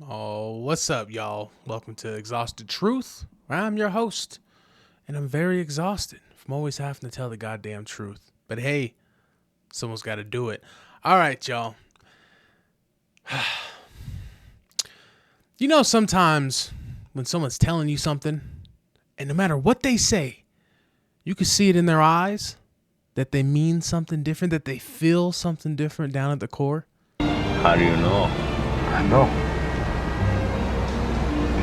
Oh, what's up, y'all? Welcome to Exhausted Truth. I'm your host, and I'm very exhausted from always having to tell the goddamn truth. But hey, someone's got to do it. All right, y'all. You know, sometimes when someone's telling you something, and no matter what they say, you can see it in their eyes that they mean something different, that they feel something different down at the core. How do you know? I know.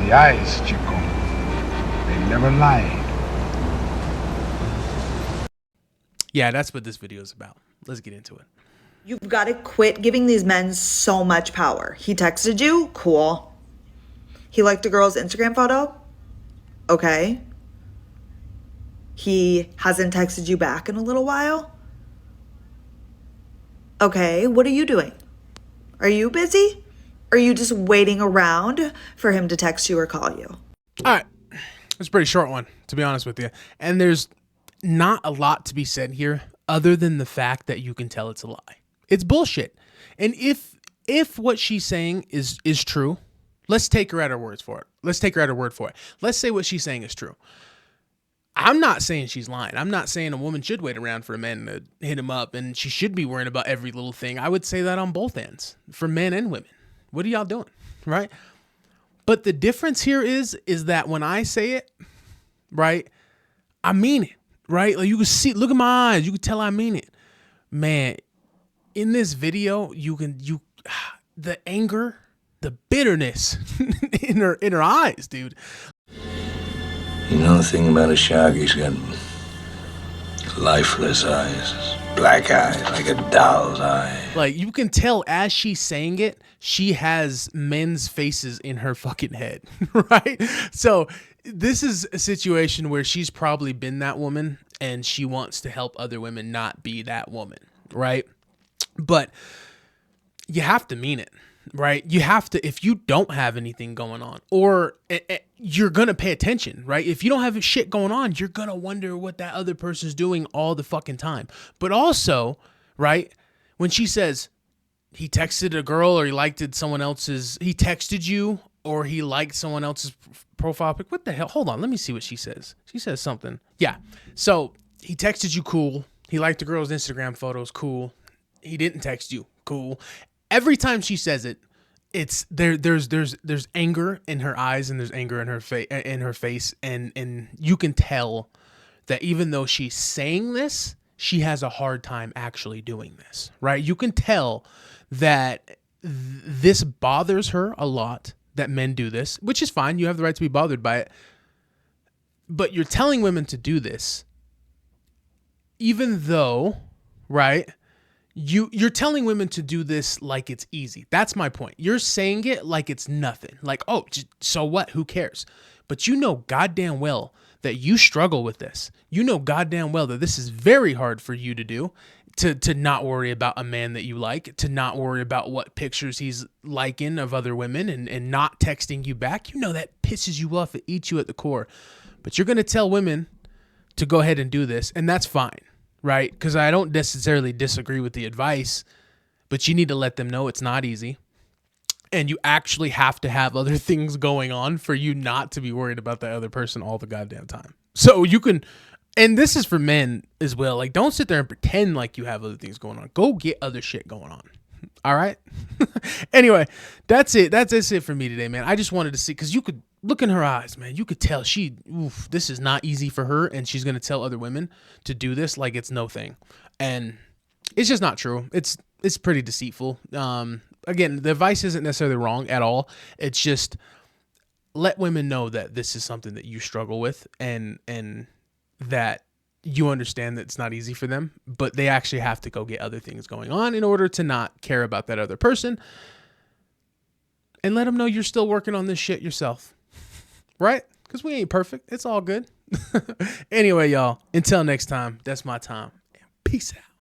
The eyes, Chico. They never lied. Yeah, that's what this video is about. Let's get into it. You've got to quit giving these men so much power. He texted you? Cool. He liked a girl's Instagram photo? Okay. He hasn't texted you back in a little while? Okay, what are you doing? Are you busy? Are you just waiting around for him to text you or call you? All right. It's a pretty short one, to be honest with you. And there's not a lot to be said here other than the fact that you can tell it's a lie. It's bullshit. And if what she's saying is true, let's take her at her words for it. Let's take her at her word for it. Let's say what she's saying is true. I'm not saying she's lying. I'm not saying a woman should wait around for a man to hit him up and she should be worrying about every little thing. I would say that on both ends, for men and women. What are y'all doing? Right? But the difference here is that when I say it, right, I mean it, right? Like you can see, look at my eyes. You can tell I mean it. Man, in this video, the anger, the bitterness in her eyes, dude. You know the thing about a shark? He's got lifeless eyes, black eyes, like a doll's eye. Like you can tell as she's saying it, she has men's faces in her fucking head, right? So this is a situation where she's probably been that woman and she wants to help other women not be that woman, right? But you have to mean it, right? You have to, if you don't have anything going on, or you're going to pay attention, right? If you don't have shit going on, you're going to wonder what that other person's doing all the fucking time. But also, right, when she says he texted a girl or he he texted you or he liked someone else's profile pic, what the hell? Hold on, let me see what she says. She says something. Yeah. So he texted you, cool. He liked the girl's Instagram photos, cool. He didn't text you, cool. Every time she says it, it's there's anger in her eyes and there's anger in her face and you can tell that even though she's saying this, she has a hard time actually doing this, right? You can tell that this bothers her a lot, that men do this, which is fine. You have the right to be bothered by it. But you're telling women to do this, even though, right? You're telling women to do this like it's easy. That's my point. You're saying it like it's nothing. Like, oh, so what? Who cares? But you know goddamn well that you struggle with this. You know goddamn well that this is very hard for you to do, to not worry about a man that you like, to not worry about what pictures he's liking of other women and not texting you back. You know that pisses you off. It eats you at the core. But you're going to tell women to go ahead and do this, and that's fine. Right? Because I don't necessarily disagree with the advice, but you need to let them know it's not easy. And you actually have to have other things going on for you not to be worried about that other person all the goddamn time. So you can, and this is for men as well. Like, don't sit there and pretend like you have other things going on. Go get other shit going on. All right? Anyway, that's it. That's it for me today, man. I just wanted to see, because you could look in her eyes, man. You could tell this is not easy for her, and she's going to tell other women to do this like it's no thing. And it's just not true. It's pretty deceitful. Again, the advice isn't necessarily wrong at all. It's just let women know that this is something that you struggle with and that you understand that it's not easy for them, but they actually have to go get other things going on in order to not care about that other person. And let them know you're still working on this shit yourself. Right? Because we ain't perfect. It's all good. Anyway, y'all, until next time, that's my time. Peace out.